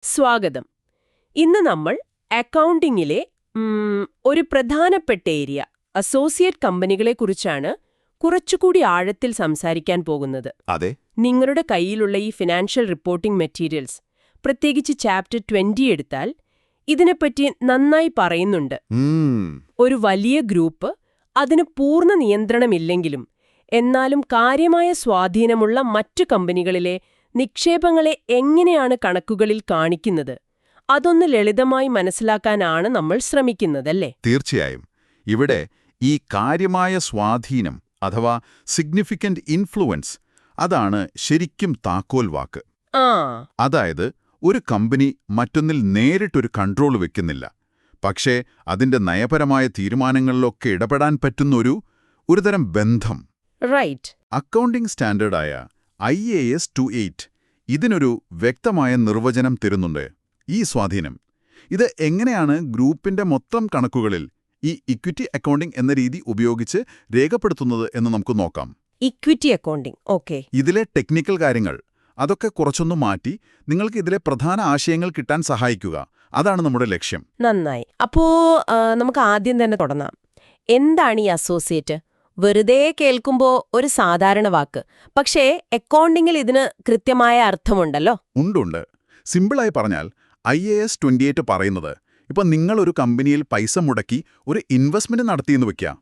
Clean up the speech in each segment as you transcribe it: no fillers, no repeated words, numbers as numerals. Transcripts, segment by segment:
സ്വാഗതം. ഇന്ന് നമ്മൾ അക്കൗണ്ടിങ്ങിലെ ഒരു പ്രധാനപ്പെട്ട ഏരിയ അസോസിയേറ്റ് കമ്പനികളെക്കുറിച്ചാണ് കുറച്ചുകൂടി ആഴത്തിൽ സംസാരിക്കാൻ പോകുന്നത്. അതെ. നിങ്ങളുടെ കയ്യിലുള്ള ഈ ഫിനാൻഷ്യൽ റിപ്പോർട്ടിംഗ് മെറ്റീരിയൽസ്, പ്രത്യേകിച്ച് ചാപ്റ്റർ 20 എടുത്താൽ ഇതിനെപ്പറ്റി നന്നായി പറയുന്നുണ്ട്. ഒരു വലിയ ഗ്രൂപ്പ്, അതിന് പൂർണ്ണ നിയന്ത്രണമില്ലെങ്കിലും എന്നാലും കാര്യമായ സ്വാധീനമുള്ള മറ്റു കമ്പനികളിലെ നിക്ഷേപങ്ങളെ എങ്ങനെയാണ് കണക്കുകളിൽ കാണിക്കുന്നത്, അതൊന്ന് ലളിതമായി മനസ്സിലാക്കാനാണ് നമ്മൾ ശ്രമിക്കുന്നതല്ലേ? തീർച്ചയായും. ഇവിടെ ഈ കാര്യമായ സ്വാധീനം അഥവാ സിഗ്നിഫിക്കന്റ് ഇൻഫ്ലുവൻസ്, അതാണ് ശരിക്കും താക്കോൽ വാക്ക്. അതായത് ഒരു കമ്പനി മറ്റൊന്നിൽ നേരിട്ടൊരു കൺട്രോൾ വെക്കുന്നില്ല, പക്ഷേ അതിന്റെ നയപരമായ തീരുമാനങ്ങളിലൊക്കെ ഇടപെടാൻ പറ്റുന്നൊരു തരം ബന്ധം. റൈറ്റ്. അക്കൗണ്ടിംഗ് സ്റ്റാൻഡേർഡായ IAS 28 ഇതിനൊരു വ്യക്തമായ നിർവചനം തരുന്നുണ്ട്. ഈ സ്വാധീനം ഇത് എങ്ങനെയാണ് ഗ്രൂപ്പിന്റെ മൊത്തം കണക്കുകളിൽ ഈ ഇക്വിറ്റി അക്കൗണ്ടിംഗ് എന്ന രീതി ഉപയോഗിച്ച് രേഖപ്പെടുത്തുന്നത് എന്ന് നമുക്ക് നോക്കാം. Equity accounting, okay. ഇതിലെ ടെക്നിക്കൽ കാര്യങ്ങൾ അതൊക്കെ കുറച്ചൊന്നു മാറ്റി നിങ്ങൾക്ക് ഇതിലെ പ്രധാന ആശയങ്ങൾ കിട്ടാൻ സഹായിക്കുക, അതാണ് നമ്മുടെ ലക്ഷ്യം. നന്നായി. അപ്പോ നമുക്ക് ആദ്യം തന്നെ തുടങ്ങാം. എന്താണ് ഈ അസോസിയേറ്റ്? വെറുതെ കേൾക്കുമ്പോ ഒരു സാധാരണ വാക്ക്, പക്ഷേ അക്കൗണ്ടിങ്ങിൽ ഇതിന് കൃത്യമായ അർത്ഥമുണ്ടല്ലോ. ഉണ്ട്. സിമ്പിളായി പറഞ്ഞാൽ IAS 28 പറയുന്നത്, ഇപ്പൊ നിങ്ങളൊരു കമ്പനിയിൽ പൈസ മുടക്കി ഒരു ഇൻവെസ്റ്റ്മെന്റ് നടത്തിയെന്ന് വെക്കുക.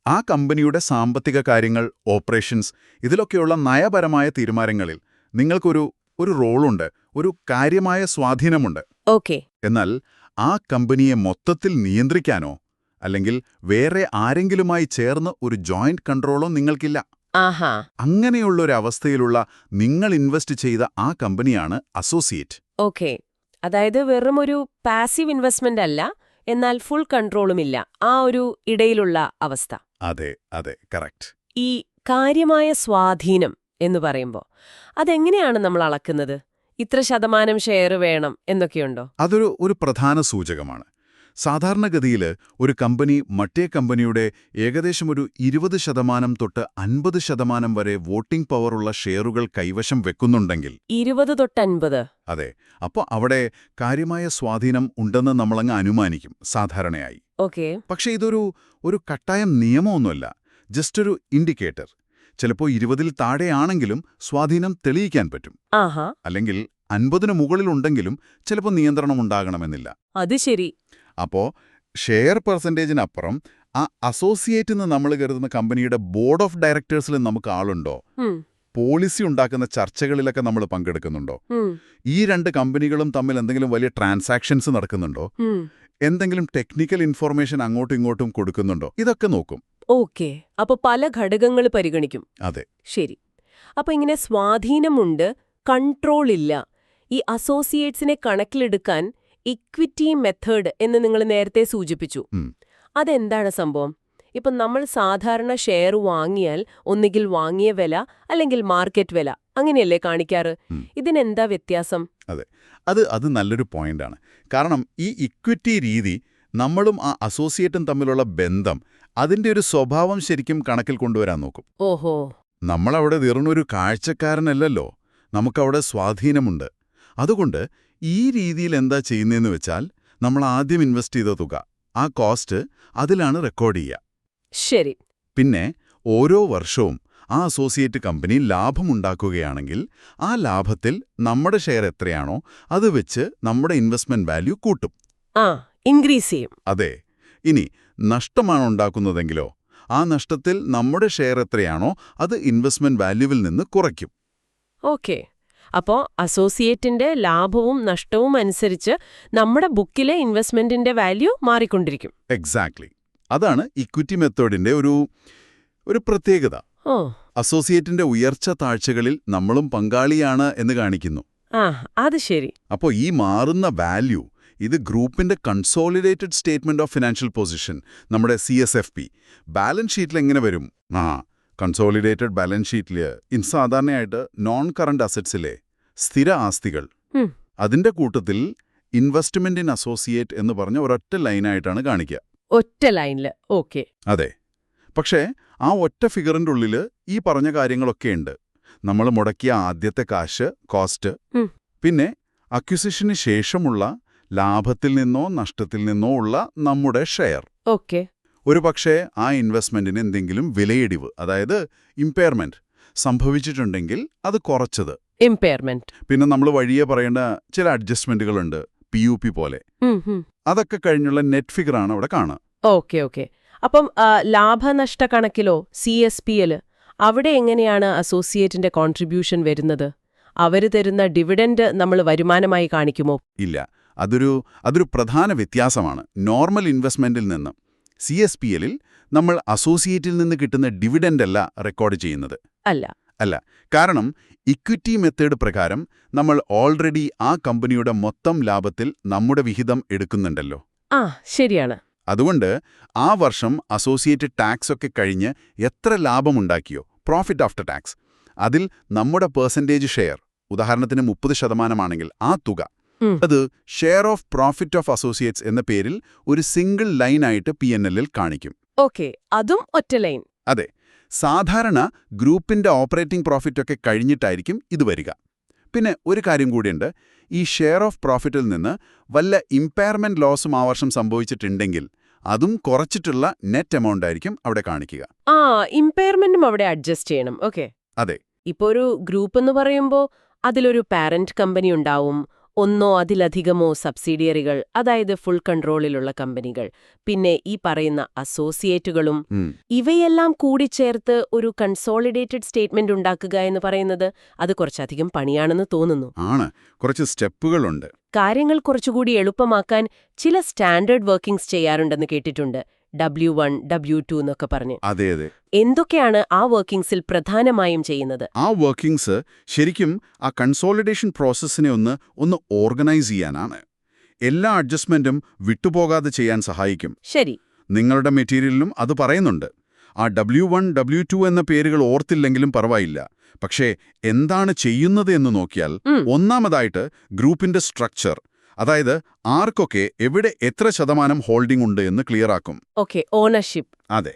ആ കമ്പനിയുടെ സാമ്പത്തിക കാര്യങ്ങൾ, ഓപ്പറേഷൻസ്, ഇതിലൊക്കെയുള്ള നയപരമായ തീരുമാനങ്ങളിൽ നിങ്ങൾക്കൊരു റോളുണ്ട്, ഒരു കാര്യമായ സ്വാധീനമുണ്ട്. ഓക്കെ. എന്നാൽ ആ കമ്പനിയെ മൊത്തത്തിൽ നിയന്ത്രിക്കാനോ അല്ലെങ്കിൽ വേറെ ആരെങ്കിലുമായി ചേർന്ന് ഒരു ജോയിന്റ് കൺട്രോളോ നിങ്ങൾക്കില്ല. അങ്ങനെയുള്ളൊരവസ്ഥയിലുള്ള നിങ്ങൾ ഇൻവെസ്റ്റ് ചെയ്ത ആ കമ്പനിയാണ് അസോസിയേറ്റ്. ഓക്കെ. അതായത് വെറും ഒരു പാസീവ് ഇൻവെസ്റ്റ്മെന്റ് അല്ല, എന്നാൽ ഫുൾ കൺട്രോളുമില്ല, ആ ഒരു ഇടയിലുള്ള അവസ്ഥ. അതെ, കറക്റ്റ്. ഈ കാര്യമായ സ്വാധീനം എന്ന് പറയുമ്പോൾ അതെങ്ങനെയാണ് നമ്മൾ അളക്കുന്നത്? ഇത്ര ശതമാനം ഷെയർ വേണം എന്നൊക്കെയുണ്ടോ? അതൊരു പ്രധാന സൂചകമാണ്. സാധാരണഗതിയിൽ ഒരു കമ്പനി മറ്റേ കമ്പനിയുടെ ഏകദേശം 20% തൊട്ട് 50% വരെ വോട്ടിംഗ് പവറുള്ള ഷെയറുകൾ കൈവശം വെക്കുന്നുണ്ടെങ്കിൽ 20 തൊട്ട് 50. അതെ. അപ്പോൾ അവിടെ കാര്യമായ സ്വാധീനം ഉണ്ടെന്ന് നമ്മളങ്ങ് അനുമാനിക്കും സാധാരണയായി. ഓക്കെ. പക്ഷേ ഇതൊരു കട്ടായം നിയമമൊന്നുമല്ല, ജസ്റ്റ് ഒരു ഇൻഡിക്കേറ്റർ. ചിലപ്പോൾ 20-ൽ താഴെയാണെങ്കിലും സ്വാധീനം തെളിയിക്കാൻ പറ്റും. അല്ലെങ്കിൽ 50-ന് മുകളിലുണ്ടെങ്കിലും ചിലപ്പോൾ നിയന്ത്രണം ഉണ്ടാകണമെന്നില്ല. അത് ശരി. അപ്പോ ഷെയർ പെർസെൻറ്റേജിനപ്പുറം ആ അസോസിയേറ്റ് എന്ന് നമ്മൾ കരുതുന്ന കമ്പനിയുടെ ബോർഡ് ഓഫ് ഡയറക്ടേഴ്സിൽ നമുക്ക് ആളുണ്ടോ? പോളിസി ഉണ്ടാക്കുന്ന ചർച്ചകളിലൊക്കെ നമ്മൾ പങ്കെടുക്കുന്നുണ്ടോ? ഈ രണ്ട് കമ്പനികളും തമ്മിൽ എന്തെങ്കിലും വലിയ ട്രാൻസാക്ഷൻസ് നടക്കുന്നുണ്ടോ? എന്തെങ്കിലും ടെക്നിക്കൽ ഇൻഫർമേഷൻ അങ്ങോട്ടും ഇങ്ങോട്ടും കൊടുക്കുന്നുണ്ടോ? ഇതൊക്കെ നോക്കും. ഓക്കെ. അപ്പൊ പല ഘടകങ്ങൾ പരിഗണിക്കും. അതെ. ശരി. അപ്പൊ ഇങ്ങനെ സ്വാധീനമുണ്ട്, കൺട്രോൾ ഇല്ല, ഈ അസോസിയേറ്റ്സിനെ കണക്കിലെടുക്കാൻ ഇക്വിറ്റി മെത്തേഡ് എന്ന് നിങ്ങൾ നേരത്തെ സൂചിപ്പിച്ചു. അതെന്താണ് സംഭവം? ഇപ്പം നമ്മൾ സാധാരണ ഷെയർ വാങ്ങിയാൽ ഒന്നുകിൽ വാങ്ങിയ വില അല്ലെങ്കിൽ മാർക്കറ്റ് വില അങ്ങനെയല്ലേ കാണിക്കാറ്. ഇതിനെന്താ വ്യത്യാസം? അതെ, അത് നല്ലൊരു പോയിന്റാണ്. കാരണം ഈ ഇക്വിറ്റി രീതി നമ്മളും ആ അസോസിയേറ്റും തമ്മിലുള്ള ബന്ധം, അതിന്റെ ഒരു സ്വഭാവം ശരിക്കും കണക്കിൽ കൊണ്ടുവരാൻ നോക്കും. ഓഹോ. നമ്മളവിടെ വെറുമൊരു കാഴ്ചക്കാരനല്ലല്ലോ, നമുക്കവിടെ സ്വാധീനമുണ്ട്. അതുകൊണ്ട് ഈ രീതിയിൽ എന്താ ചെയ്യുന്നതെന്ന് വെച്ചാൽ, നമ്മൾ ആദ്യം ഇൻവെസ്റ്റ് ചെയ്ത തുക, ആ കോസ്റ്റ് അതിലാണ് റെക്കോർഡ് ചെയ്യുക. ശരി. പിന്നെ ഓരോ വർഷവും ആ അസോസിയേറ്റ് കമ്പനി ലാഭമുണ്ടാക്കുകയാണെങ്കിൽ ആ ലാഭത്തിൽ നമ്മുടെ ഷെയർ എത്രയാണോ അത് വെച്ച് നമ്മുടെ ഇൻവെസ്റ്റ്മെന്റ് വാല്യൂ കൂട്ടും. ഇൻക്രീസ് ചെയ്യും. അതെ. ഇനി നഷ്ടമാണ് ഉണ്ടാക്കുന്നതെങ്കിലോ ആ നഷ്ടത്തിൽ നമ്മുടെ ഷെയർ എത്രയാണോ അത് ഇൻവെസ്റ്റ്മെന്റ് വാല്യൂവിൽ നിന്ന് കുറയ്ക്കും. ഓക്കെ. അപ്പോൾ അസോസിയേറ്റിന്റെ ലാഭവും നഷ്ടവും അനുസരിച്ച് നമ്മുടെ ബുക്കിലെ ഇൻവെസ്റ്റ്മെന്റിന്റെ വാല്യൂ മാറിക്കൊണ്ടിരിക്കും. എക്സാക്ട്ലി. അതാണ് ഇക്വിറ്റി മെത്തേഡിന്റെ ഒരു പ്രത്യേകത. അസോസിയേറ്റിന്റെ ഉയർച്ച താഴ്ചകളിൽ നമ്മളും പങ്കാളിയാണ് എന്ന് കാണിക്കുന്നു. അത് ശരി. അപ്പോൾ ഈ മാറുന്ന വാല്യൂ ഇത് ഗ്രൂപ്പിന്റെ consolidated statement of financial position, നമ്മുടെ CSFP ബാലൻസ് ഷീറ്റിൽ എങ്ങനെ വരും? കൺസോളിഡേറ്റഡ് ബാലൻസ് ഷീറ്റിൽ സാധാരണയായിട്ട് നോൺ കറന്റ് അസറ്റ്സിലെ സ്ഥിര ആസ്തികൾ, അതിന്റെ കൂട്ടത്തിൽ ഇൻവെസ്റ്റ്മെന്റ് ഇൻ അസോസിയേറ്റ് എന്ന് പറഞ്ഞ ഒരൊറ്റ ലൈനായിട്ടാണ് കാണിക്കുക. ഒറ്റ ലൈനില്. ഓക്കെ. അതെ. പക്ഷേ ആ ഒറ്റ ഫിഗറിന്റെ ഉള്ളിൽ ഈ പറഞ്ഞ കാര്യങ്ങളൊക്കെ ഉണ്ട്. നമ്മൾ മുടക്കിയ ആദ്യത്തെ കാശ്, കോസ്റ്റ്, പിന്നെ അക്വിസിഷന് ശേഷമുള്ള ലാഭത്തിൽ നിന്നോ നഷ്ടത്തിൽ നിന്നോ ഉള്ള നമ്മുടെ ഷെയർ. ഓക്കെ. ഒരു പക്ഷേ ആ ഇൻവെസ്റ്റ്മെന്റിന് എന്തെങ്കിലും വിലയിടിവ്, അതായത് ഇമ്പയർമെന്റ് സംഭവിച്ചിട്ടുണ്ടെങ്കിൽ അത് കുറച്ചത്. ഇമ്പയർമെന്റ്. പിന്നെ നമ്മൾ വഴിയെ പറയേണ്ട ചില അഡ്ജസ്റ്റ്മെന്റുകളുണ്ട്, PUP പോലെ. അതൊക്കെ കഴിഞ്ഞുള്ള നെറ്റ് ഫിഗറാണ് അവിടെ കാണുക. Okay okay. അപ്പം ലാഭനഷ്ട കണക്കിലോ CSPL അവിടെ എങ്ങനെയാണ് അസോസിയേറ്റിന്റെ കോൺട്രിബ്യൂഷൻ വരുന്നത്? അവര് തരുന്ന ഡിവിഡൻഡ് നമ്മൾ വരുമാനമായി കാണിക്കുമോ? ഇല്ല, അതൊരു പ്രധാന വ്യത്യാസമാണ്. നോർമൽ ഇൻവെസ്റ്റ്മെന്റിൽ നിന്ന് CSPLൽ നമ്മൾ അസോസിയേറ്റിൽ നിന്ന് കിട്ടുന്ന ഡിവിഡൻഡ് അല്ല റെക്കോർഡ് ചെയ്യുന്നത്. അല്ല, കാരണം ഇക്വിറ്റി മെത്തേഡ് പ്രകാരം നമ്മൾ ഓൾറെഡി ആ കമ്പനിയുടെ മൊത്തം ലാഭത്തിൽ നമ്മുടെ വിഹിതം എടുക്കുന്നുണ്ടല്ലോ. ശരിയാണ്. അതുകൊണ്ട് ആ വർഷം അസോസിയേറ്റഡ് ടാക്സ് ഒക്കെ കഴിഞ്ഞ് എത്ര ലാഭമുണ്ടാക്കിയോ, പ്രോഫിറ്റ് ആഫ്റ്റർ ടാക്സ്, അതിൽ നമ്മുടെ പെർസെന്റേജ് ഷെയർ, ഉദാഹരണത്തിന് 30% ആ തുക, അത് share of profit of associates എന്ന പേരിൽ ഒരു സിംഗിൾ ലൈനായിട്ട് P&Lൽ കാണിക്കും. ഓക്കെ, അതും ഒറ്റ ലൈൻ. അതെ. സാധാരണ ഗ്രൂപ്പിന്റെ ഓപ്പറേറ്റിംഗ് പ്രോഫിറ്റ് ഒക്കെ കഴിഞ്ഞിട്ടായിരിക്കും ഇത് വരിക. പിന്നെ ഒരു കാര്യം കൂടിയുണ്ട്, ഈ ഷെയർ ഓഫ് പ്രോഫിറ്റിൽ നിന്ന് വല്ല ഇമ്പയർമെന്റ് ലോസും ആ വർഷം സംഭവിച്ചിട്ടുണ്ടെങ്കിൽ അതും കുറച്ചിട്ടുള്ള നെറ്റ് എമൗണ്ട് ആയിരിക്കും അവിടെ കാണിക്കുക. ഇമ്പയർമെന്റും അവിടെ അഡ്ജസ്റ്റ് ചെയ്യണം. ഓക്കെ. അതെ. ഇപ്പോൾ ഒരു ഗ്രൂപ്പ് എന്ന് പറയുമ്പോൾ അതിലൊരു പാരന്റ് കമ്പനി ഉണ്ടാവും, ഒന്നോ അതിലധികമോ സബ്സിഡിയറികൾ, അതായത് ഫുൾ കൺട്രോളിലുള്ള കമ്പനികൾ, പിന്നെ ഈ പറയുന്ന അസോസിയേറ്റുകളും. ഇവയെല്ലാം കൂടിച്ചേർത്ത് ഒരു കൺസോളിഡേറ്റഡ് സ്റ്റേറ്റ്മെന്റ് ഉണ്ടാക്കുക എന്ന് പറയുന്നത് അത് കുറച്ചധികം പണിയാണെന്ന് തോന്നുന്നു. കുറച്ച് സ്റ്റെപ്പുകളുണ്ട്. കാര്യങ്ങൾ കുറച്ചുകൂടി എളുപ്പമാക്കാൻ ചില സ്റ്റാൻഡേർഡ് വർക്കിംഗ്സ് ചെയ്യാറുണ്ടെന്ന് കേട്ടിട്ടുണ്ട്. W1, W2 എന്നൊക്കെ പറഞ്ഞ്. അതെ. എന്തൊക്കെയാണ് ആ വർക്കിംഗ്സിൽ പ്രധാനമായും ചെയ്യുന്നത്? ആ വർക്കിംഗ്സ് ശരിക്കും ആ കൺസോളിഡേഷൻ പ്രോസസ്സിനെ ഒന്ന് ഓർഗനൈസ് ചെയ്യാനാണ്. എല്ലാ അഡ്ജസ്റ്റ്മെന്റും വിട്ടുപോകാതെ ചെയ്യാൻ സഹായിക്കും. ശരി. നിങ്ങളുടെ മെറ്റീരിയലിലും അത് പറയുന്നുണ്ട്. ആ W1, W2 എന്ന പേരുകൾ ഓർത്തില്ലെങ്കിലും പറവായില്ല. പക്ഷേ എന്താണ് ചെയ്യുന്നത് എന്ന് നോക്കിയാൽ, ഒന്നാമതായിട്ട് ഗ്രൂപ്പിന്റെ സ്ട്രക്ചർ, അതായത് ആർക്കൊക്കെ എവിടെ എത്ര ശതമാനം ഹോൾഡിംഗ് ഉണ്ട് എന്ന് ക്ലിയറാക്കും. Okay, ownership. അതെ.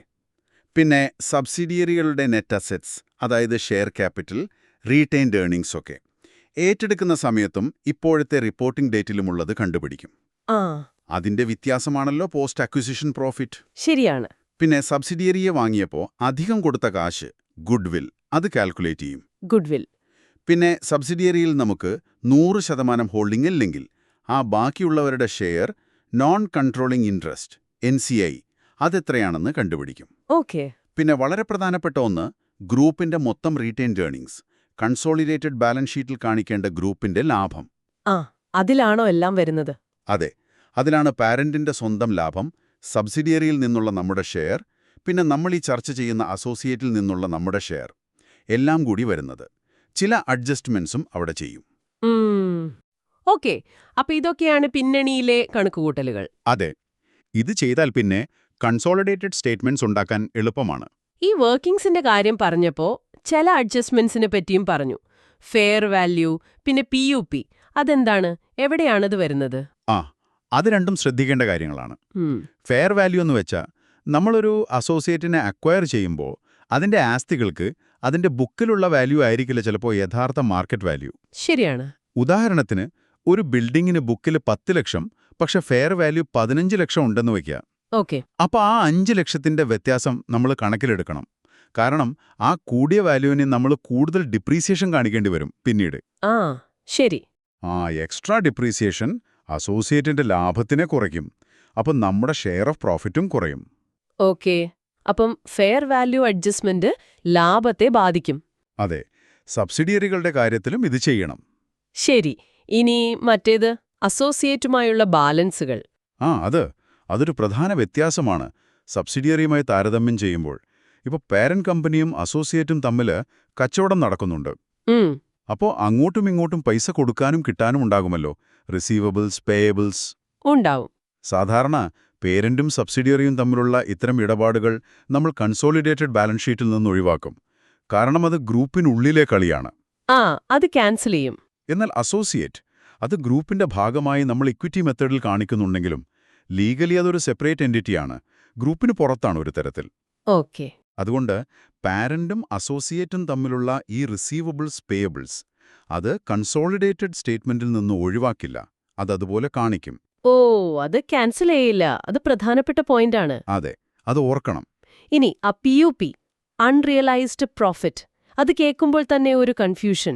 പിന്നെ സബ്സിഡിയറികളുടെ നെറ്റ് അസറ്റ്സ്, അതായത് ഷെയർ ക്യാപിറ്റൽ, റീറ്റെയിൻഡ് ഏർണിംഗ്സ് ഒക്കെ ഏറ്റെടുക്കുന്ന സമയത്തും ഇപ്പോഴത്തെ റിപ്പോർട്ടിംഗ് ഡേറ്റിലുമുള്ളത് കണ്ടുപിടിക്കും. അതിന്റെ വ്യത്യാസമാണല്ലോ പോസ്റ്റ് അക്വിസിഷൻ പ്രോഫിറ്റ്. ശരിയാണ്. പിന്നെ സബ്സിഡിയറിയെ വാങ്ങിയപ്പോൾ അധികം കൊടുത്ത കാശ്, ഗുഡ്വിൽ, അത് കാൽക്കുലേറ്റ് ചെയ്യും. ഗുഡ്വിൽ. പിന്നെ സബ്സിഡിയറിയിൽ നമുക്ക് 100% ഹോൾഡിംഗ് ഇല്ലെങ്കിൽ ആ ബാക്കിയുള്ളവരുടെ share, non controlling interest, NCI, അതെത്രയാണെന്ന് കണ്ടുപിടിക്കും. ഓക്കെ. പിന്നെ വളരെ പ്രധാനപ്പെട്ട ഒന്ന്, ഗ്രൂപ്പിന്റെ മൊത്തം റീറ്റെയിൻഡ് ഏർണിംഗ്സ്, കൺസോളിഡേറ്റഡ് ബാലൻസ് ഷീറ്റിൽ കാണിക്കേണ്ട ഗ്രൂപ്പിന്റെ ലാഭം. അതിലാണോ എല്ലാം വരുന്നത്? അതെ, അതിലാണ് പാരന്റിന്റെ സ്വന്തം ലാഭം, സബ്സിഡിയറിയിൽ നിന്നുള്ള നമ്മുടെ ഷെയർ, പിന്നെ നമ്മൾ ഈ ചർച്ച ചെയ്യുന്ന അസോസിയേറ്റിൽ നിന്നുള്ള നമ്മുടെ ഷെയർ, എല്ലാം കൂടി വരുന്നത്. ചില അഡ്ജസ്റ്റ്മെന്റ്സും അവിടെ ചെയ്യും. ഓക്കെ, അപ്പൊ ഇതൊക്കെയാണ് പിന്നണിയിലെ കണക്കുകൂട്ടലുകൾ. അതെ. ഇത് ചെയ്താൽ പിന്നെ കൺസോളിഡേറ്റഡ് സ്റ്റേറ്റ്മെന്റ്സ് ഉണ്ടാക്കാൻ എളുപ്പമാണ്. ഈ വർക്കിംഗ്സിന്റെ കാര്യം പറഞ്ഞപ്പോ ചില അഡ്ജസ്റ്റ്മെന്റ്സിനെ പറ്റിയും പറഞ്ഞു. ഫെയർ വാല്യൂ, പിന്നെ PUP, അതെന്താണ്, എവിടെയാണത് വരുന്നത്? അത് രണ്ടും ശ്രദ്ധിക്കേണ്ട കാര്യങ്ങളാണ്. ഫെയർ വാല്യൂ എന്ന് വെച്ചാൽ നമ്മളൊരു അസോസിയേറ്റിനെ അക്വയർ ചെയ്യുമ്പോൾ അതിന്റെ ആസ്തികൾക്ക് അതിന്റെ ബുക്കിലുള്ള വാല്യൂ ആയിരിക്കില്ല ചിലപ്പോൾ യഥാർത്ഥ മാർക്കറ്റ് വാല്യൂ. ശരിയാണ്. ഉദാഹരണത്തിന് ഒരു ബിൽഡിങ്ങിന് ബുക്കിൽ 10 ലക്ഷം, പക്ഷെ ഫെയർ വാല്യൂ 15 ലക്ഷം ഉണ്ടെന്ന് വയ്ക്കുക. ഓക്കെ. അപ്പോൾ ആ 5 ലക്ഷത്തിന്റെ വ്യത്യാസം നമ്മൾ കണക്കിലെടുക്കണം. കാരണം ആ കൂടിയ വാല്യൂവിന് നമ്മൾ കൂടുതൽ ഡിപ്രീസിയേഷൻ കാണിക്കേണ്ടി വരും പിന്നീട്. ശരി. എക്സ്ട്രാ ഡിപ്രീസിയേഷൻ അസോസിയേറ്റിന്റെ ലാഭത്തിനെ കുറയ്ക്കും. അപ്പം നമ്മുടെ ഷെയർ ഓഫ് പ്രോഫിറ്റും കുറയും. ഓക്കെ. അപ്പം ഫെയർ വാല്യൂ അഡ്ജസ്റ്റ്മെന്റ് ലാഭത്തെ ബാധിക്കും. അതെ. സബ്സിഡിയറികളുടെ കാര്യത്തിലും ഇത് ചെയ്യണം. ശരി. ഇനി മറ്റേത്, അസോസിയേറ്റുമായുള്ള ബാലൻസുകൾ. അതൊരു പ്രധാന വ്യത്യാസമാണ് സബ്സിഡിയറിയുമായി താരതമ്യം ചെയ്യുമ്പോൾ. ഇപ്പോൾ പാരന്റ് കമ്പനിയും അസോസിയേറ്റും തമ്മിൽ കച്ചവടം നടക്കുന്നുണ്ട്. അപ്പോൾ അങ്ങോട്ടും ഇങ്ങോട്ടും പൈസ കൊടുക്കാനും കിട്ടാനും ഉണ്ടാകുമല്ലോ, റിസീവബിൾസ്, പേയബിൾസ് ഉണ്ടാവും. സാധാരണ പേരന്റും സബ്സിഡിയറിയും തമ്മിലുള്ള ഇത്തരം ഇടപാടുകൾ നമ്മൾ കൺസോളിഡേറ്റഡ് ബാലൻസ് ഷീറ്റിൽ നിന്ന് ഒഴിവാക്കും. കാരണം അത് ഗ്രൂപ്പിനുള്ളിലെ കളിയാണ്. അത് ക്യാൻസൽ ചെയ്യും. എന്നാൽ അസോസിയേറ്റ്, അത് ഗ്രൂപ്പിന്റെ ഭാഗമായി നമ്മൾ ഇക്വിറ്റി മെത്തേഡിൽ കാണിക്കുന്നുണ്ടെങ്കിലും ലീഗലി അതൊരു സെപ്പറേറ്റ് എൻറ്റിറ്റിയാണ്, ഗ്രൂപ്പിന് പുറത്താണ് ഒരു തരത്തിൽ. ഓക്കെ. അതുകൊണ്ട് പാരന്റും അസോസിയേറ്റും തമ്മിലുള്ള ഈ റിസീവബിൾസ്, പേയബിൾസ്, അത് കൺസോളിഡേറ്റഡ് സ്റ്റേറ്റ്മെന്റിൽ നിന്ന് ഒഴിവാക്കില്ല, അതതുപോലെ കാണിക്കും. ഓ, അത് ക്യാൻസൽ ചെയ്യില്ല. അത് പ്രധാനപ്പെട്ട പോയിന്റാണ്. അതെ, അത് ഓർക്കണം. ഇനി ആ PUP, അൺറിയലൈസ്ഡ് പ്രോഫിറ്റ്, അത് കേൾക്കുമ്പോൾ തന്നെ ഒരു കൺഫ്യൂഷൻ.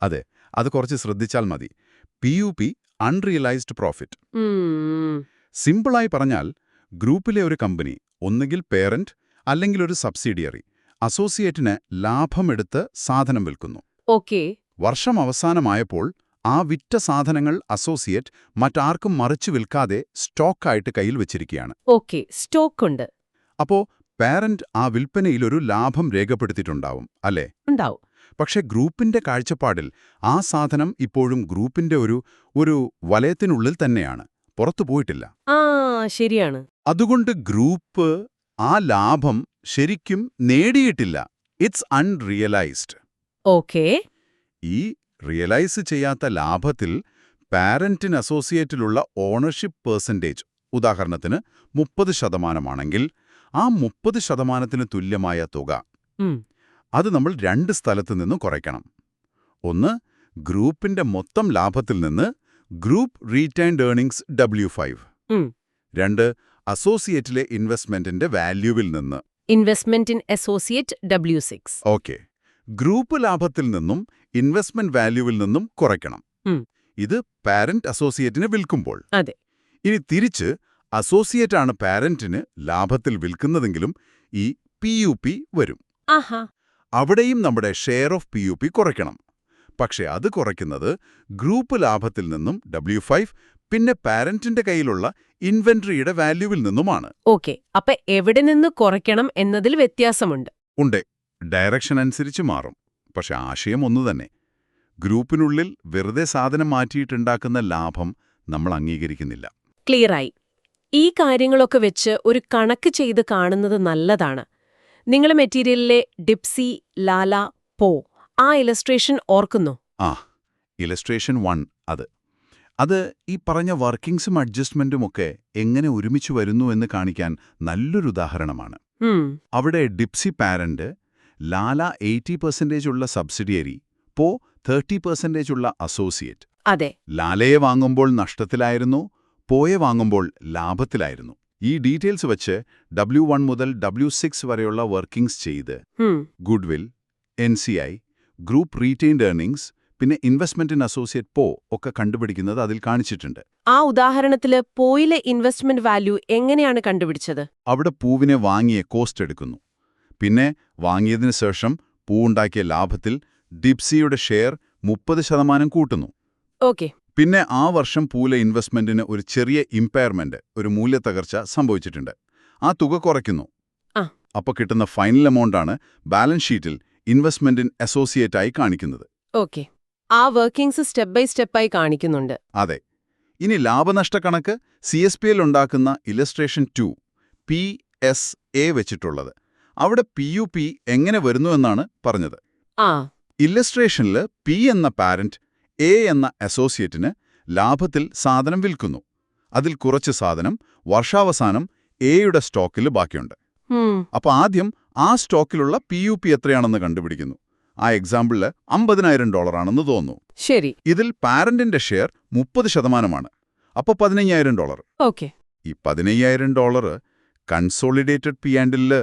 അതെ, അത് കുറച്ച് ശ്രദ്ധിച്ചാൽ മതി. PUP unrealised profit. സിമ്പിളായി പറഞ്ഞാൽ, ഗ്രൂപ്പിലെ ഒരു കമ്പനി, ഒന്നുകിൽ പേരന്റ് അല്ലെങ്കിൽ ഒരു സബ്സിഡിയറി, അസോസിയേറ്റിന് ലാഭമെടുത്ത് സാധനം വിൽക്കുന്നു. ഓക്കെ. വർഷം അവസാനമായപ്പോൾ ആ വിറ്റ സാധനങ്ങൾ അസോസിയേറ്റ് മറ്റാർക്കും മറിച്ചു വിൽക്കാതെ സ്റ്റോക്കായിട്ട് കയ്യിൽ വെച്ചിരിക്കുകയാണ്. ഓക്കെ, സ്റ്റോക്കുണ്ട്. അപ്പോ പാരന്റ് ആ വിൽപ്പനയിലൊരു ലാഭം രേഖപ്പെടുത്തിയിട്ടുണ്ടാവും, അല്ലേ? ഉണ്ടാവും. പക്ഷെ ഗ്രൂപ്പിന്റെ കാഴ്ചപ്പാടിൽ ആ സാധനം ഇപ്പോഴും ഗ്രൂപ്പിന്റെ ഒരു വലയത്തിനുള്ളിൽ തന്നെയാണ്, പുറത്തു പോയിട്ടില്ല. ആ, ശരിയാണ്. അതുകൊണ്ട് ഗ്രൂപ്പ് ആ ലാഭം ശരിക്കും നേടിയിട്ടില്ല. It's unrealised. ഓക്കെ. ഈ റിയലൈസ് ചെയ്യാത്ത ലാഭത്തിൽ പാരന്റിന് അസോസിയേറ്റിലുള്ള ഓണർഷിപ്പ് പെർസെൻറ്റേജ്, ഉദാഹരണത്തിന് 30% ആ 30% തുല്യമായ തുക, അത് നമ്മൾ 2 സ്ഥലത്തു നിന്നും കുറയ്ക്കണം. ഒന്ന്, ഗ്രൂപ്പിന്റെ മൊത്തം ലാഭത്തിൽ നിന്ന്, ഗ്രൂപ്പ് റീറ്റൈൻഡ് ഏർണിംഗ്സ് W5. 2, അസോസിയേറ്റിലെ ഇൻവെസ്റ്റ്മെന്റിന്റെ വാല്യൂവിൽ നിന്ന്, investment in associate W6. Okay, group ലാഭത്തിൽ നിന്നും ഇൻവെസ്റ്റ്മെന്റ് വാല്യൂവിൽ നിന്നും കുറയ്ക്കണം. ഇത് പാരന്റ് അസോസിയേറ്റിനെ വിൽക്കുമ്പോൾ. അതെ. ഇനി തിരിച്ച് അസോസിയേറ്റ് ആണ് പാരന്റിന് ലാഭത്തിൽ വിൽക്കുന്നതെങ്കിലും ഈ PUP വരും. ആഹാ. അവിടെയും നമ്മുടെ ഷെയർ ഓഫ് PUP കുറയ്ക്കണം. പക്ഷെ അത് കുറയ്ക്കുന്നത് ഗ്രൂപ്പ് ലാഭത്തിൽ നിന്നും W5, പിന്നെ പാരന്റിന്റെ കയ്യിലുള്ള ഇൻവെന്ററിയുടെ വാല്യൂവിൽ നിന്നുമാണ്. ഓക്കെ, അപ്പൊ എവിടെ നിന്ന് കുറയ്ക്കണം എന്നതിൽ വ്യത്യാസമുണ്ട്. ഉണ്ട്, ഡയറക്ഷൻ അനുസരിച്ച് മാറും. പക്ഷെ ആശയം ഒന്നുതന്നെ. ഗ്രൂപ്പിനുള്ളിൽ വെറുതെ സാധനം മാറ്റിയിട്ടുണ്ടാക്കുന്ന ലാഭം നമ്മൾ അംഗീകരിക്കുന്നില്ല. ക്ലിയറായി. ഈ കാര്യങ്ങളൊക്കെ വെച്ച് ഒരു കണക്ക് ചെയ്ത് കാണുന്നത് നല്ലതാണ്. നിങ്ങളെ മെറ്റീരിയലിലെ ഡിപ്സി, ലാല, പോ ആ ഇലസ്ട്രേഷൻ ഓർക്കുന്നു? ആ, ഇലസ്ട്രേഷൻ 1. അത് ഈ പറഞ്ഞ വർക്കിംഗ്സും അഡ്ജസ്റ്റ്മെന്റും ഒക്കെ എങ്ങനെ ഒരുമിച്ച് വരുന്നു എന്ന് കാണിക്കാൻ നല്ലൊരു ഉദാഹരണമാണ്. അവിടെ ഡിപ്സി പാരന്റ്, ലാല 80% ഉള്ള സബ്സിഡിയറി, പോ 30% ഉള്ള അസോസിയേറ്റ്. അതെ. ലാലയെ വാങ്ങുമ്പോൾ നഷ്ടത്തിലായിരുന്നു, പോയെ വാങ്ങുമ്പോൾ ലാഭത്തിലായിരുന്നു. ഈ ഡീറ്റെയിൽസ് വച്ച് W1 മുതൽ W6 വരെയുള്ള വർക്കിംഗ്സ് ചെയ്ത് goodwill, NCI, group retained earnings, പിന്നെ ഇൻവെസ്റ്റ്മെന്റ് ഇൻ അസോസിയേറ്റ് പോ ഒക്കെ കണ്ടുപിടിക്കുന്നത് അതിൽ കാണിച്ചിട്ടുണ്ട്. ആ ഉദാഹരണത്തില് പോയിലെ ഇൻവെസ്റ്റ്മെന്റ് വാല്യൂ എങ്ങനെയാണ് കണ്ടുപിടിച്ചത്? അവിടെ പൂവിനെ വാങ്ങിയ കോസ്റ്റ് എടുക്കുന്നു. പിന്നെ വാങ്ങിയതിനു ശേഷം പൂവുണ്ടാക്കിയ ലാഭത്തിൽ ഡിപ്സിയുടെ ഷെയർ 30% കൂട്ടുന്നു. ഓക്കെ. പിന്നെ ആ വർഷം പൂവിലെ ഇൻവെസ്റ്റ്മെന്റിന് ഒരു ചെറിയ ഇമ്പയർമെന്റ്, ഒരു മൂല്യത്തകർച്ച സംഭവിച്ചിട്ടുണ്ട്. ആ തുക കുറയ്ക്കുന്നു. അപ്പോൾ കിട്ടുന്ന ഫൈനൽ എമൗണ്ടാണ് ബാലൻസ് ഷീറ്റിൽ ഇൻവെസ്റ്റ്മെന്റ് ഇൻ അസോസിയേറ്റ് ആയി കാണിക്കുന്നത്. ഓക്കെ. ആ വർക്കിംഗ്സ് സ്റ്റെപ്പ് ബൈ സ്റ്റെപ്പായി കാണിക്കുന്നുണ്ട്. അതെ. ഇനി ലാഭനഷ്ട കണക്ക് CSPL ഉണ്ടാക്കുന്ന ഇലസ്ട്രേഷൻ 2, PSA വെച്ചിട്ടുള്ളത്. അവിടെ PUP എങ്ങനെ വരുന്നുവെന്നാണ് പറഞ്ഞത്. ഇല്ലസ്ട്രേഷനിൽ P എന്ന പാരന്റ്, A എന്ന അസോസിയേറ്റിന് ലാഭത്തിൽ സാധനം വിൽക്കുന്നു. അതിൽ കുറച്ച് സാധനം വർഷാവസാനം Aയുടെ സ്റ്റോക്കിൽ ബാക്കിയുണ്ട്. അപ്പോൾ ആദ്യം ആ സ്റ്റോക്കിലുള്ള PUP എത്രയാണെന്ന് കണ്ടുപിടിക്കുന്നു. ആ എക്സാമ്പിളിൽ $50,000 ആണെന്ന് തോന്നുന്നു. ശരി. ഇതിൽ പാരന്റിന്റെ ഷെയർ 30%. അപ്പോൾ $15,000. ഓക്കെ. ഈ $15,000 കൺസോളിഡേറ്റഡ് P&L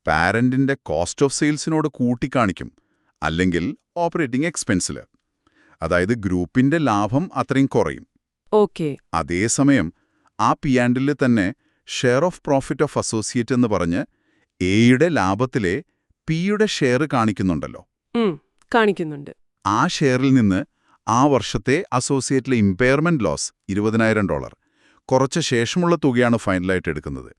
പാരന്റിന്റെ കോസ്റ്റ് ഓഫ് സെയിൽസിനോട് കൂട്ടിക്കാണിക്കും, അല്ലെങ്കിൽ ഓപ്പറേറ്റിംഗ് എക്സ്പെൻസിൽ. അതായത് ഗ്രൂപ്പിന്റെ ലാഭം അത്രയും കുറയും. ഓക്കെ. അതേസമയം ആ P&L തന്നെ share of profit of associate എന്ന് പറഞ്ഞ് എയുടെ ലാഭത്തിലെ Pയുടെ ഷെയർ കാണിക്കുന്നുണ്ടല്ലോ. കാണിക്കുന്നുണ്ട്. ആ ഷെയറിൽ നിന്ന് ആ വർഷത്തെ അസോസിയേറ്റിലെ ഇമ്പയർമെന്റ് ലോസ് $20,000 കുറച്ച ശേഷമുള്ള തുകയാണ് ഫൈനലായിട്ട് എടുക്കുന്നത്.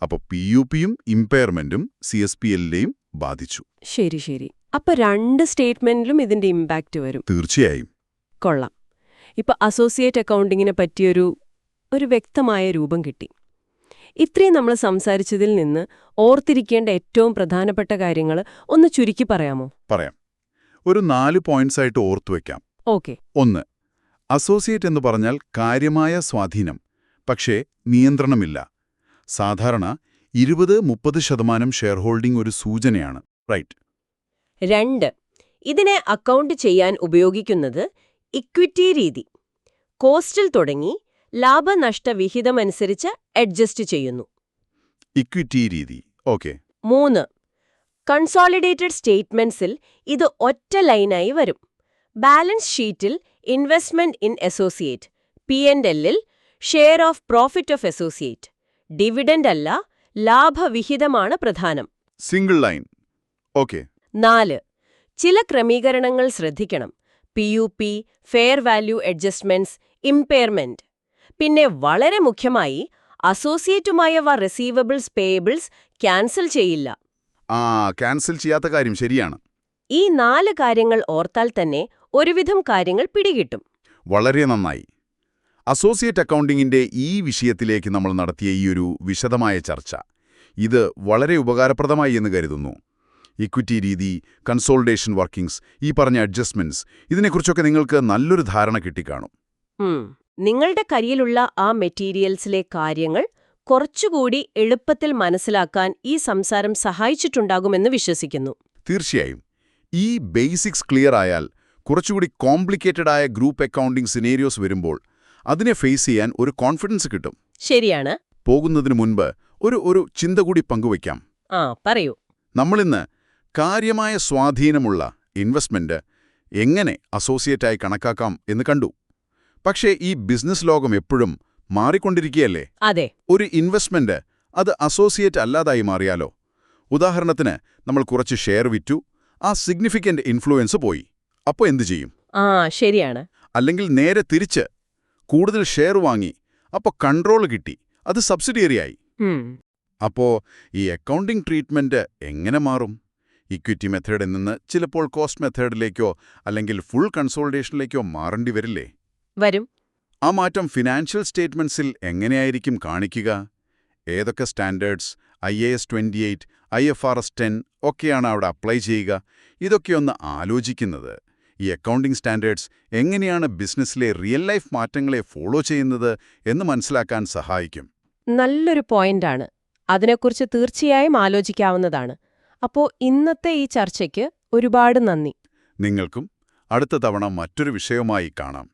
അപ്പോൾ PUPയും ഇമ്പയർമെന്റും CSPLനെയും ബാധിച്ചു. ശരി ശരി. അപ്പൊ 2 സ്റ്റേറ്റ്മെന്റിലും ഇതിന്റെ ഇമ്പാക്റ്റ് വരും. തീർച്ചയായും. കൊള്ളാം. ഇപ്പൊ അസോസിയേറ്റ് അക്കൗണ്ടിങ്ങിനെ പറ്റിയൊരു വ്യക്തമായ രൂപം കിട്ടി. ഇത്രയും നമ്മൾ സംസാരിച്ചതിൽ നിന്ന് ഓർത്തിരിക്കേണ്ട ഏറ്റവും പ്രധാനപ്പെട്ട കാര്യങ്ങൾ ഒന്ന് ചുരുക്കി പറയാമോ? പറയാം. ഒരു 4 പോയിന്റ്സ് ആയിട്ട് ഓർത്തുവെക്കാം. ഓക്കെ. 1, അസോസിയേറ്റ് എന്ന് പറഞ്ഞാൽ കാര്യമായ സ്വാധീനം, പക്ഷേ നിയന്ത്രണമില്ല. സാധാരണ 20-30% ഷെയർ ഹോൾഡിംഗ് ഒരു സൂചനയാണ്, റൈറ്റ്? 2, ഇതിനെ അക്കൗണ്ട് ചെയ്യാൻ ഉപയോഗിക്കുന്നത് ഇക്വിറ്റി രീതി. കോസ്റ്റിൽ തുടങ്ങി ലാഭനഷ്ട വിഹിതമനുസരിച്ച് അഡ്ജസ്റ്റ് ചെയ്യുന്നു. ഇക്വിറ്റി രീതി, ഓക്കെ. 3. കൺസോളിഡേറ്റഡ് സ്റ്റേറ്റ്മെന്റ്സിൽ ഇത് ഒറ്റ ലൈനായി വരും. ബാലൻസ് ഷീറ്റിൽ ഇൻവെസ്റ്റ്മെന്റ് ഇൻ അസോസിയേറ്റ്, P&L-ൽ share of profit of associate. Dividend അല്ല, ലാഭവിഹിതമാണ് പ്രധാനം. Single line, okay. 4. ചില ക്രമീകരണങ്ങൾ ശ്രദ്ധിക്കണം. PUP, fair value adjustments, impairment. പിന്നെ വളരെ മുഖ്യമായി അസോസിയേറ്റുമായവ റിസീവബിൾസ് പേയബിൾസ് ക്യാൻസൽ ചെയ്യില്ല. ക്യാൻസൽ ചെയ്യാത്ത കാര്യം ശരിയാണ്. ഈ 4 കാര്യങ്ങൾ ഓർത്താൽ തന്നെ ഒരുവിധം കാര്യങ്ങൾ പിടികിട്ടും. വളരെ നന്നായി. അസോസിയേറ്റ് അക്കൗണ്ടിങ്ങിന്റെ ഈ വിഷയത്തിലേക്ക് നമ്മൾ നടത്തിയ ഈയൊരു വിശദമായ ചർച്ച, ഇത് വളരെ ഉപകാരപ്രദമായി എന്ന് കരുതുന്നു. ഇക്വിറ്റി രീതി, കൺസോളിഡേഷൻ വർക്കിംഗ്സ്, ഈ പറഞ്ഞ അഡ്ജസ്റ്റ്മെന്റ്സ്, ഇതിനെക്കുറിച്ചൊക്കെ നിങ്ങൾക്ക് നല്ലൊരു ധാരണ കിട്ടിക്കാണും. നിങ്ങളുടെ കയ്യിലുള്ള ആ മെറ്റീരിയൽസിലെ കാര്യങ്ങൾ കുറച്ചുകൂടി എളുപ്പത്തിൽ മനസ്സിലാക്കാൻ ഈ സംസാരം സഹായിച്ചിട്ടുണ്ടാകുമെന്ന് വിശ്വസിക്കുന്നു. തീർച്ചയായും. ഈ ബേസിക്സ് ക്ലിയർ ആയാൽ കുറച്ചുകൂടി കോംപ്ലിക്കേറ്റഡ് ആയ ഗ്രൂപ്പ് അക്കൗണ്ടിംഗ് സിനേരിയോസ് വരുമ്പോൾ അതിനെ ഫേസ് ചെയ്യാൻ ഒരു കോൺഫിഡൻസ് കിട്ടും. ശരിയാണ്. പോകുന്നതിന് മുൻപ് ഒരു ചിന്ത കൂടി പങ്കുവയ്ക്കാം. പറയൂ. നമ്മളിന്ന് കാര്യമായ സ്വാധീനമുള്ള ഇൻവെസ്റ്റ്മെന്റ് എങ്ങനെ അസോസിയേറ്റായി കണക്കാക്കാം എന്ന് കണ്ടു. പക്ഷേ ഈ ബിസിനസ് ലോകം എപ്പോഴും മാറിക്കൊണ്ടിരിക്കുകയല്ലേ? അതെ. ഒരു ഇൻവെസ്റ്റ്മെന്റ് അത് അസോസിയേറ്റ് അല്ലാതായി മാറിയാലോ? ഉദാഹരണത്തിന് നമ്മൾ കുറച്ച് ഷെയർ വിറ്റു, ആ സിഗ്നിഫിക്കന്റ് ഇൻഫ്ലുവൻസ് പോയി. അപ്പോൾ എന്തു ചെയ്യും? ശരിയാണ്. അല്ലെങ്കിൽ നേരെ തിരിച്ച് കൂടുതൽ ഷെയർ വാങ്ങി, അപ്പോൾ കൺട്രോൾ കിട്ടി, അത് സബ്സിഡിയറിയായി. അപ്പോ ഈ അക്കൗണ്ടിംഗ് ട്രീറ്റ്മെന്റ് എങ്ങനെ മാറും? ഇക്വിറ്റി മെത്തേഡിൽ നിന്ന് ചിലപ്പോൾ കോസ്റ്റ് മെത്തേഡിലേക്കോ അല്ലെങ്കിൽ ഫുൾ കൺസോളിഡേഷനിലേക്കോ മാറേണ്ടി വരില്ലേ? വരും. ആ മാറ്റം ഫിനാൻഷ്യൽ സ്റ്റേറ്റ്മെന്റ്സിൽ എങ്ങനെയായിരിക്കും കാണിക്കുക? ഏതൊക്കെ സ്റ്റാൻഡേർഡ്സ്, IAS 28, IFRS 10 ഒക്കെയാണ് അവിടെ അപ്ലൈ ചെയ്യുക? ഇതൊക്കെയൊന്ന് ആലോചിക്കുന്നത് ഈ അക്കൗണ്ടിംഗ് സ്റ്റാൻഡേർഡ്സ് എങ്ങനെയാണ് ബിസിനസ്സിലെ റിയൽ ലൈഫ് മാറ്റങ്ങളെ ഫോളോ ചെയ്യുന്നത് എന്ന് മനസ്സിലാക്കാൻ സഹായിക്കും. നല്ലൊരു പോയിന്റാണ്. അതിനെക്കുറിച്ച് തീർച്ചയായും ആലോചിക്കാവുന്നതാണ്. അപ്പോൾ ഇന്നത്തെ ഈ ചർച്ചയ്ക്ക് ഒരുപാട് നന്ദി. നിങ്ങൾക്കും. അടുത്ത തവണ മറ്റൊരു വിഷയവുമായി കാണാം.